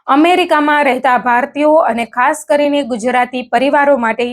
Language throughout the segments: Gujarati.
અમેરિકામાં રહેતા ભારતીયો અને ખાસ કરીને ગુજરાતી પરિવારો માટે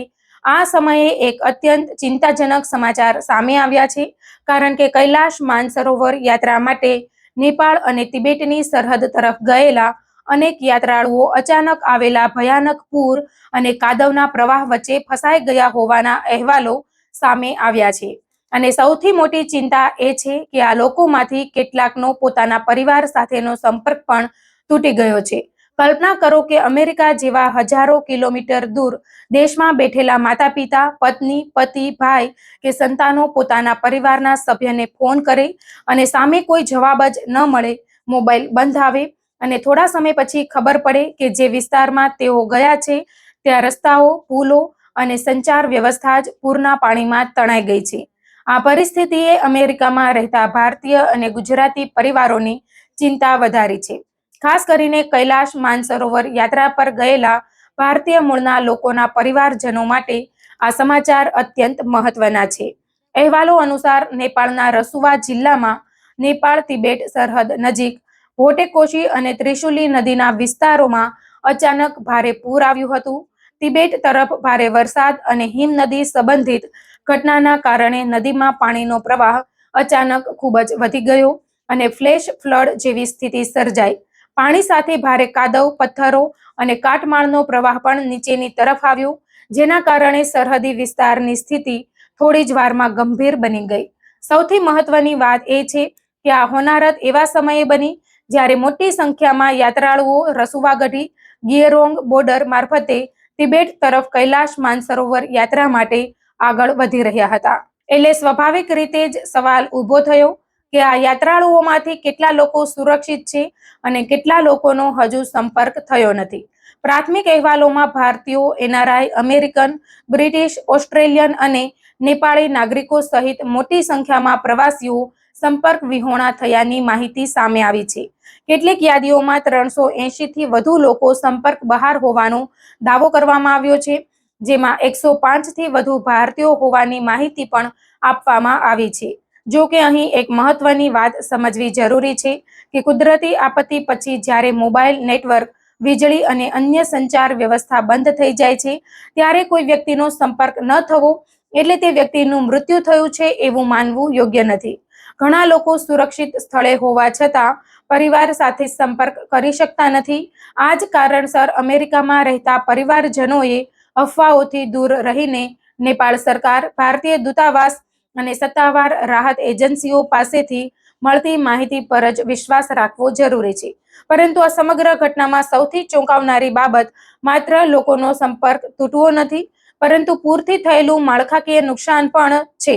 આ સમયે એક અત્યંત ચિંતાજનક સમાચાર સામે આવ્યા છે, કારણ કે કૈલાશ માનસરોવર યાત્રા માટે નેપાળ અને તિબેટની સરહદ તરફ ગયેલા અનેક યાત્રાળુઓ અચાનક આવેલા ભયાનક પૂર અને કાદવના પ્રવાહ વચ્ચે ફસાઈ ગયા હોવાના અહેવાલો સામે આવ્યા છે. અને સૌથી મોટી ચિંતા એ છે કે આ લોકોમાંથી કેટલાકનો પોતાના પરિવાર સાથેનો સંપર્ક પણ તૂટી ગયો છે. કલ્પના કરો કે અમેરિકા જેવા હજારો કિલોમીટર દૂર દેશમાં બેઠેલા માતા પિતા, પત્ની, પતિ, ભાઈ કે સંતાનો પોતાના પરિવારના સભ્યને ફોન કરે અને સામે કોઈ જવાબ જ ન મળે, મોબાઈલ બંધ આવે અને થોડા સમય પછી ખબર પડે કે જે વિસ્તારમાં તેઓ ગયા છે ત્યાં રસ્તાઓ, પુલો અને સંચાર વ્યવસ્થા જ પૂરના પાણીમાં તણાઈ ગઈ છે. આ પરિસ્થિતિએ અમેરિકામાં રહેતા ભારતીય અને ગુજરાતી પરિવારોની ચિંતા વધારી છે. ખાસ કરીને કૈલાશ માનસરોવર યાત્રા પર ગયેલા ભારતીય મૂળના લોકોના પરિવારજનો માટે આ સમાચાર અત્યંત મહત્વના છે. અહેવાલો અનુસાર નેપાળના રસુવા જિલ્લામાં નેપાળ તિબેટ સરહદ નજીક ભોટેકોશી અને ત્રિશુલી નદીના વિસ્તારોમાં અચાનક ભારે પૂર આવ્યું હતું. તિબેટ તરફ ભારે વરસાદ અને હિમનદી સંબંધિત ઘટનાના કારણે નદીમાં પાણીનો પ્રવાહ અચાનક ખૂબ જ વધી ગયો અને ફ્લેશ ફ્લડ જેવી સ્થિતિ સર્જાઈ. પાણી સાથે ભારે કાદવ, પથ્થરો અને કાટમાળનો પ્રવાહ પણ નીચેની તરફ આવ્યો, જેના કારણે સરહદી વિસ્તારની સ્થિતિ થોડી જ વારમાં ગંભીર બની ગઈ. સૌથી મહત્વની વાત એ છે કે આ હોનારત એવા સમયે બની જ્યારે મોટી સંખ્યામાં યાત્રાળુઓ રસુવાગઢી ગિયરોંગ બોર્ડર મારફતે તિબેટ તરફ કૈલાશ માનસરોવર યાત્રા માટે આગળ વધી રહ્યા હતા. એટલે સ્વાભાવિક રીતે જ સવાલ ઊભો થયો કે આ યાત્રાળુઓમાંથી કેટલા લોકો સુરક્ષિત છે અને કેટલા લોકોનો હજુ સંપર્ક થયો નથી. પ્રાથમિક અહેવાલોમાં ભારતીયો, એનઆરઆઈ, અમેરિકન, બ્રિટિશ, ઓસ્ટ્રેલિયન અને નેપાળી નાગરિકો સહિત મોટી સંખ્યામાં પ્રવાસીઓ સંપર્ક વિહોણા થયાની માહિતી સામે આવી છે. કેટલીક યાદીઓમાં 380થી વધુ લોકો સંપર્ક બહાર હોવાનો દાવો કરવામાં આવ્યો છે, જેમાં 105થી વધુ ભારતીયો હોવાની માહિતી પણ આપવામાં આવી છે. જો કે અહીં એક મહત્વની વાત સમજવી જરૂરી છે કે કુદરતી આપત્તિ પછી જ્યારે મોબાઈલ નેટવર્ક, વીજળી અને અન્ય સંચાર વ્યવસ્થા બંધ થઈ જાય છે, ત્યારે કોઈ વ્યક્તિનો સંપર્ક ન થવો એટલે તે વ્યક્તિનું મૃત્યુ થયું છે એવું માનવું યોગ્ય નથી. ઘણા લોકો સુરક્ષિત સ્થળે હોવા છતાં પરિવાર સાથે સંપર્ક કરી શકતા નથી. આ જ કારણસર અમેરિકામાં રહેતા પરિવારજનોએ અફવાઓથી દૂર રહીને નેપાળ સરકાર, ભારતીય દૂતાવાસ અને સત્તાવાર રાહત એજન્સીઓ પાસેથી મળતી માહિતી પર જ વિશ્વાસ રાખવો જરૂરી છે. પરંતુ આ સમગ્ર ઘટનામાં સૌથી ચોંકાવનારી બાબત માત્ર લોકોનો સંપર્ક તૂટવો નથી, પરંતુ પૂરથી થયેલું માળખાકીય નુકસાન પણ છે.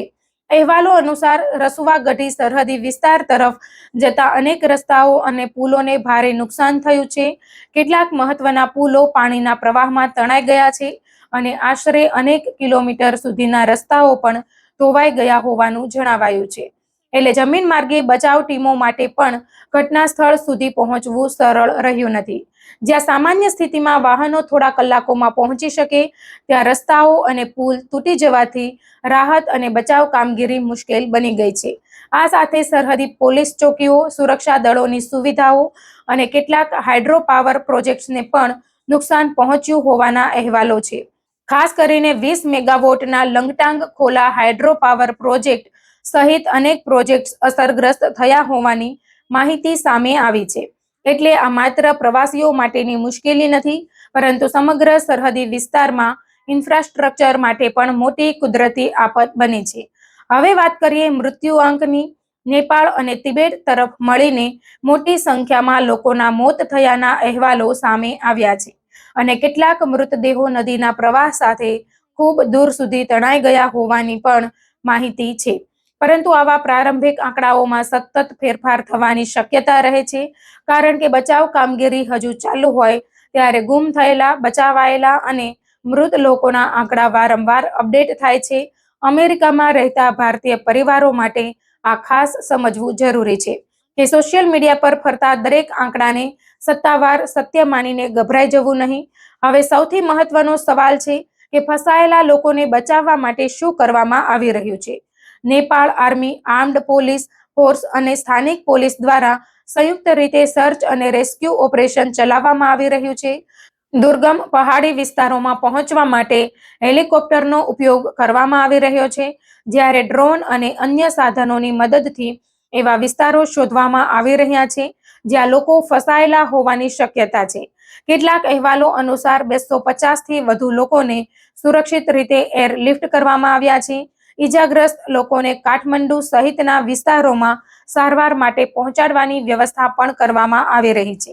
અહેવાલો અનુસાર રસુવાગઢી સરહદી વિસ્તાર તરફ જતા અનેક રસ્તાઓ અને પુલોને ભારે નુકસાન થયું છે. કેટલાક મહત્વના પુલો પાણીના પ્રવાહમાં તણાઈ ગયા છે અને આશરે અનેક કિલોમીટર સુધીના રસ્તાઓ પણ ધોવાઈ ગયા હોવાનું જણાવાયું છે. એટલે જમીન માર્ગે બચાવ ટીમો માટે પણ ઘટના સ્થળ સુધી પહોંચવું સરળ રહ્યું નથી. જ્યાં સામાન્ય સ્થિતિમાં વાહનો થોડા કલાકોમાં પહોંચી શકે, ત્યાં રસ્તાઓ અને પુલ તૂટી જવાથી રાહત અને બચાવ કામગીરી મુશ્કેલ બની ગઈ છે. આ સાથે સરહદી પોલીસ ચોકીઓ, સુરક્ષા દળોની સુવિધાઓ અને કેટલાક હાઇડ્રો પાવર પ્રોજેક્ટ્સને પણ નુકસાન પહોંચ્યું હોવાના અહેવાલો છે. ખાસ કરીને 20 મેગાવોટના લંગટાંગ ખોલા હાઇડ્રો પાવર પ્રોજેક્ટ સહિત અનેક પ્રોજેક્ટ્સ અસરગ્રસ્ત થયા હોવાની માહિતી સામે આવી છે. એટલે આ માત્ર પ્રવાસીઓ માટેની મુશ્કેલી નથી, પરંતુ સમગ્ર સરહદી વિસ્તારમાં ઇન્ફ્રાસ્ટ્રક્ચર માટે પણ મોટી કુદરતી આફત બની છે. હવે વાત કરીએ મૃત્યુઆંકની. નેપાળ અને તિબેટ તરફ મળીને મોટી સંખ્યામાં લોકોના મોત થયાના અહેવાલો સામે આવ્યા છે અને કેટલાક મૃતદેહો નદીના પ્રવાહ સાથે ખૂબ દૂર સુધી તણાઈ ગયા હોવાની પણ માહિતી છે. પરંતુ આવા પ્રારંભિક આંકડાઓમાં સતત ફેરફાર થવાની શક્યતા રહે છે, કારણ કે બચાવ કામગીરી હજુ ચાલુ હોય ત્યારે ગુમ થયેલા, બચાવાયેલા અને મૃત લોકોના આંકડા વારંવાર અપડેટ થાય છે. અમેરિકામાં રહેતા ભારતીય પરિવારો માટે આ ખાસ સમજવું જરૂરી છે કે સોશિયલ મીડિયા પર ફરતા દરેક આંકડાને સત્તાવાર સત્ય માનીને ગભરાઈ જવું નહીં. હવે સૌથી મહત્વનો સવાલ છે કે ફસાયેલા લોકોને બચાવવા માટે શું કરવામાં આવી રહ્યું છે. Nepal army, armed police force અને સ્થાનિક પોલીસ દ્વારા સંયુક્ત રીતે સર્ચ અને રેસ્ક્યુ ઓપરેશન ચલાવવામાં આવી રહ્યું છે. દુર્ગમ પહાડી વિસ્તારોમાં પહોંચવા માટે હેલિકોપ્ટરનો ઉપયોગ કરવામાં આવી રહ્યો છે, જ્યારે ડ્રોન અને અન્ય સાધનોની મદદથી એવા વિસ્તારો શોધવામાં આવી રહ્યા છે જ્યાં લોકો ફસાયેલા હોવાની શક્યતા છે. કેટલાક અહેવાલો અનુસાર 250થી વધુ લોકોને સુરક્ષિત રીતે એરલિફ્ટ કરવામાં આવ્યા છે. ઈજાગ્રસ્ત લોકોને કાઠમંડુ સહિતના વિસ્તારોમાં સારવાર માટે પહોંચાડવાની વ્યવસ્થા પણ કરવામાં આવી રહી છે.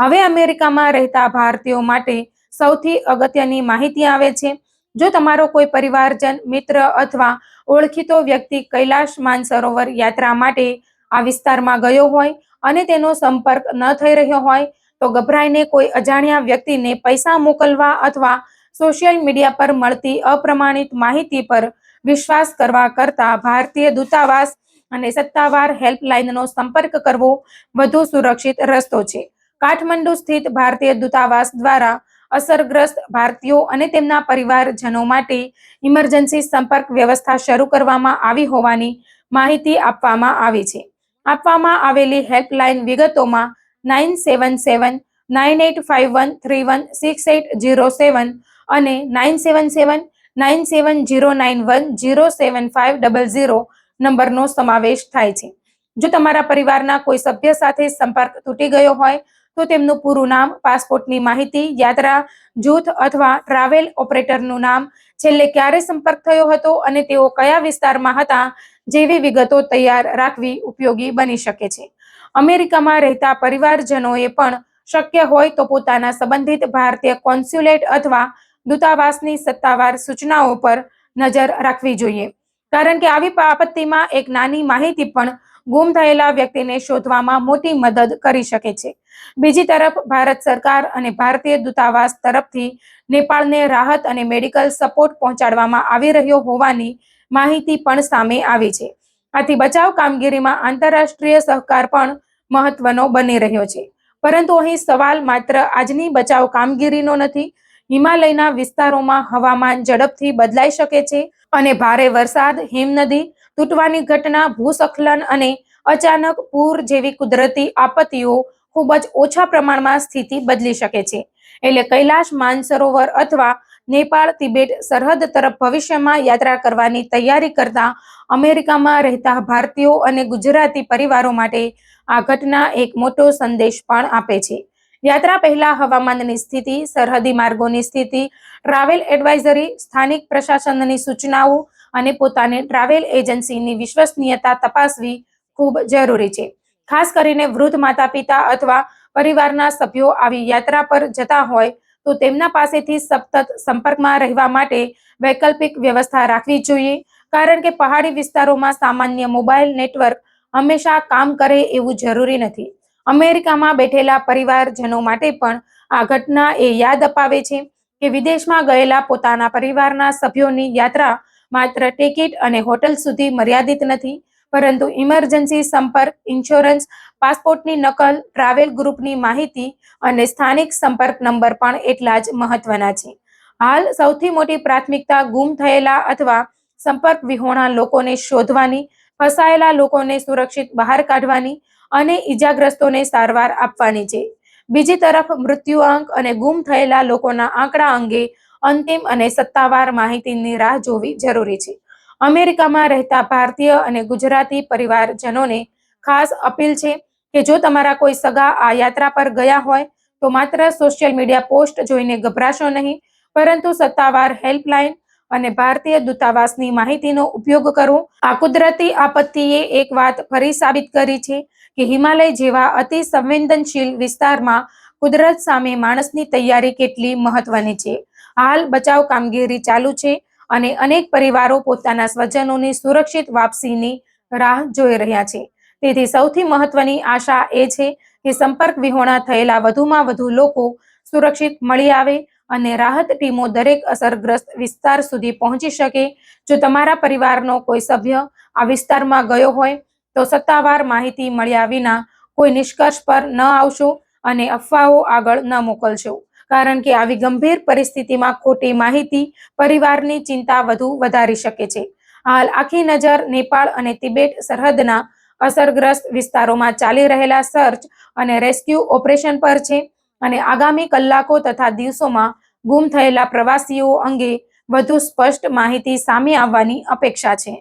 હવે અમેરિકામાં રહેતા ભારતીયો માટે સૌથી અગત્યની માહિતી આવે છે. જો તમારો કોઈ પરિવારજન, મિત્ર અથવા ઓળખીતો વ્યક્તિ કૈલાશ માનસરોવર યાત્રા માટે આ વિસ્તારમાં ગયો હોય અને તેનો સંપર્ક ન થઈ રહ્યો હોય તો ગભરાઈને કોઈ અજાણ્યા વ્યક્તિને પૈસા મોકલવા અથવા સોશિયલ મીડિયા પર મળતી અપ્રમાણિત માહિતી પર વિશ્વાસ કરવા કરતાં ભારતીય દૂતાવાસ અને સત્તાવાર હેલ્પલાઇનનો સંપર્ક કરવો વધુ સુરક્ષિત રસ્તો છે. કાઠમંડુ સ્થિત ભારતીય દૂતાવાસ દ્વારા અસરગ્રસ્ત ભારતીયો અને તેમના પરિવારજનો માટે ઇમરજન્સી સંપર્ક વ્યવસ્થા શરૂ કરવામાં આવી હોવાની માહિતી આપવામાં આવી છે. આપવામાં આવેલી હેલ્પલાઇન વિગતોમાં 977985131680 અને 977970910750 નંબરનો સમાવેશ થાય છે. જો તમારા પરિવારના કોઈ સભ્ય સાથે સંપર્ક તૂટી ગયો હોય તો તેમનું પૂરું નામ, પાસપોર્ટની માહિતી, યાત્રા જૂથ અથવા ટ્રાવેલ ઓપરેટરનું નામ, છેલ્લે ક્યારે સંપર્ક થયો હતો અને તેઓ કયા વિસ્તારમાં હતા જેવી વિગતો તૈયાર રાખવી ઉપયોગી બની શકે છે. અમેરિકામાં રહેતા પરિવારજનોએ પણ શક્ય હોય તો પોતાના સંબંધિત ભારતીય કોન્સ્યુલેટ અથવા દૂતાવાસની સત્તાવાર સૂચનાઓ પર નજર રાખવી જોઈએ, કારણ કે આવી આપત્તિમાં એક નાની માહિતી પણ ગુમ થયેલા વ્યક્તિને શોધવામાં મોટી મદદ કરી શકે છે. બીજી તરફ ભારત સરકાર અને ભારતીય દૂતાવાસ તરફથી નેપાળને રાહત અને મેડિકલ સપોર્ટ પહોંચાડવામાં આવી રહ્યો હોવાની માહિતી પણ સામે આવી છે. આથી બચાવ કામગીરીમાં આંતરરાષ્ટ્રીય સહકાર પણ મહત્વનો બની રહ્યો છે. પરંતુ અહીં સવાલ માત્ર આજની બચાવ કામગીરીનો નથી. હિમાલયના વિસ્તારોમાં હવામાન ઝડપથી બદલાઈ શકે છે અને ભારે વરસાદ, હિમનદી તૂટવાની ઘટના, ભૂસ્ખલન અને અચાનક પૂર જેવી કુદરતી આપત્તિઓ ખૂબ જ ઓછા પ્રમાણમાં સ્થિતિ બદલી શકે છે. એટલે કૈલાશ માનસરોવર અથવા નેપાળ તિબેટ સરહદ તરફ ભવિષ્યમાં યાત્રા કરવાની તૈયારી કરતા અમેરિકામાં રહેતા ભારતીયો અને ગુજરાતી પરિવારો માટે આ ઘટના એક મોટો સંદેશ પણ આપે છે. યાત્રા પહેલા હવામાનની સ્થિતિ, સરહદી માર્ગોની સ્થિતિ, ટ્રાવેલ એડવાઇઝરી, સ્થાનિક પ્રશાસનની સૂચનાઓ અને પોતાની ટ્રાવેલ એજન્સીની વિશ્વસનીયતા તપાસવી ખૂબ જરૂરી છે. ખાસ કરીને વૃદ્ધ માતા-પિતા અથવા પરિવારના સભ્યો આવી યાત્રા પર જતા હોય તો તેમના પાસેથી સતત સંપર્કમાં રહેવા માટે વૈકલ્પિક વ્યવસ્થા રાખવી જોઈએ, કારણ કે પહાડી વિસ્તારોમાં સામાન્ય મોબાઈલ નેટવર્ક હંમેશા કામ કરે એવું જરૂરી નથી. અમેરિકામાં બેઠેલા પરિવારજનો માટે પણ આ ઘટના એ યાદ અપાવે છે કે વિદેશમાં ગયેલા પોતાના પરિવારના સભ્યોની યાત્રા માત્ર ટિકિટ અને હોટલ સુધી મર્યાદિત નથી, પરંતુ ઇમરજન્સી સંપર્ક, ઇન્સ્યોરન્સ, પાસપોર્ટની નકલ, ટ્રાવેલ ગ્રુપની માહિતી અને સ્થાનિક સંપર્ક નંબર પણ એટલા જ મહત્વના છે. હાલ સૌથી મોટી પ્રાથમિકતા ગુમ થયેલા અથવા સંપર્ક વિહોણા લોકોને શોધવાની, ફસાયેલા લોકોને સુરક્ષિત બહાર કાઢવાની અને ઈજાગ્રસ્તોને સારવાર આપવાની છે. બીજી તરફ મૃત્યુઆંક અને ગુમ થયેલા લોકોના આંકડા અંગે અંતિમ અને સત્તાવાર માહિતીની રાહ જોવી જરૂરી છે. અમેરિકામાં રહેતા ભારતીય અને ગુજરાતી પરિવારજનોને ખાસ અપીલ છે કે જો તમારા કોઈ સગા આ યાત્રા પર ગયા હોય તો માત્ર સોશિયલ મીડિયા પોસ્ટ જોઈને ગભરાશો નહીં, પરંતુ સત્તાવાર હેલ્પલાઇન અને ભારતીય દૂતાવાસની માહિતીનો ઉપયોગ કરો. આ કુદરતી આપત્તિએ એક વાત ફરી સાબિત કરી છે કે હિમાલય જેવા અતિ સંવેદનશીલ વિસ્તારમાં કુદરત સામે માણસની તૈયારી કેટલી મહત્વની છે. હાલ બચાવ કામગીરી ચાલુ છે અને અનેક પરિવારો પોતાના સ્વજનોની સુરક્ષિત વાપસીની રાહ જોઈ રહ્યા છે. તેથી સૌથી મહત્વની આશા એ છે કે સંપર્ક વિહોણા થયેલા વધુમાં વધુ લોકો સુરક્ષિત મળી આવે અને રાહત ટીમો દરેક અસરગ્રસ્ત વિસ્તાર સુધી પહોંચી શકે. જો તમારા પરિવારનો કોઈ સભ્ય આ વિસ્તારમાં ગયો હોય તો સત્તાવાર માહિતી મળ્યા વિના કોઈ નિષ્કર્ષ પર ન આવશો અને અફવાઓ આગળ ન મોકલશો, કારણ કે આવી ગંભીર પરિસ્થિતિમાં ખોટી માહિતી પરિવારની ચિંતા વધુ વધારી શકે છે. હાલ આખી નજર નેપાળ અને તિબેટ સરહદના અસરગ્રસ્ત વિસ્તારોમાં ચાલી રહેલા સર્ચ અને રેસ્ક્યુ ઓપરેશન પર છે અને આગામી કલાકો તથા દિવસોમાં ગુમ થયેલા પ્રવાસીઓ અંગે વધુ સ્પષ્ટ માહિતી સામે આવવાની અપેક્ષા છે.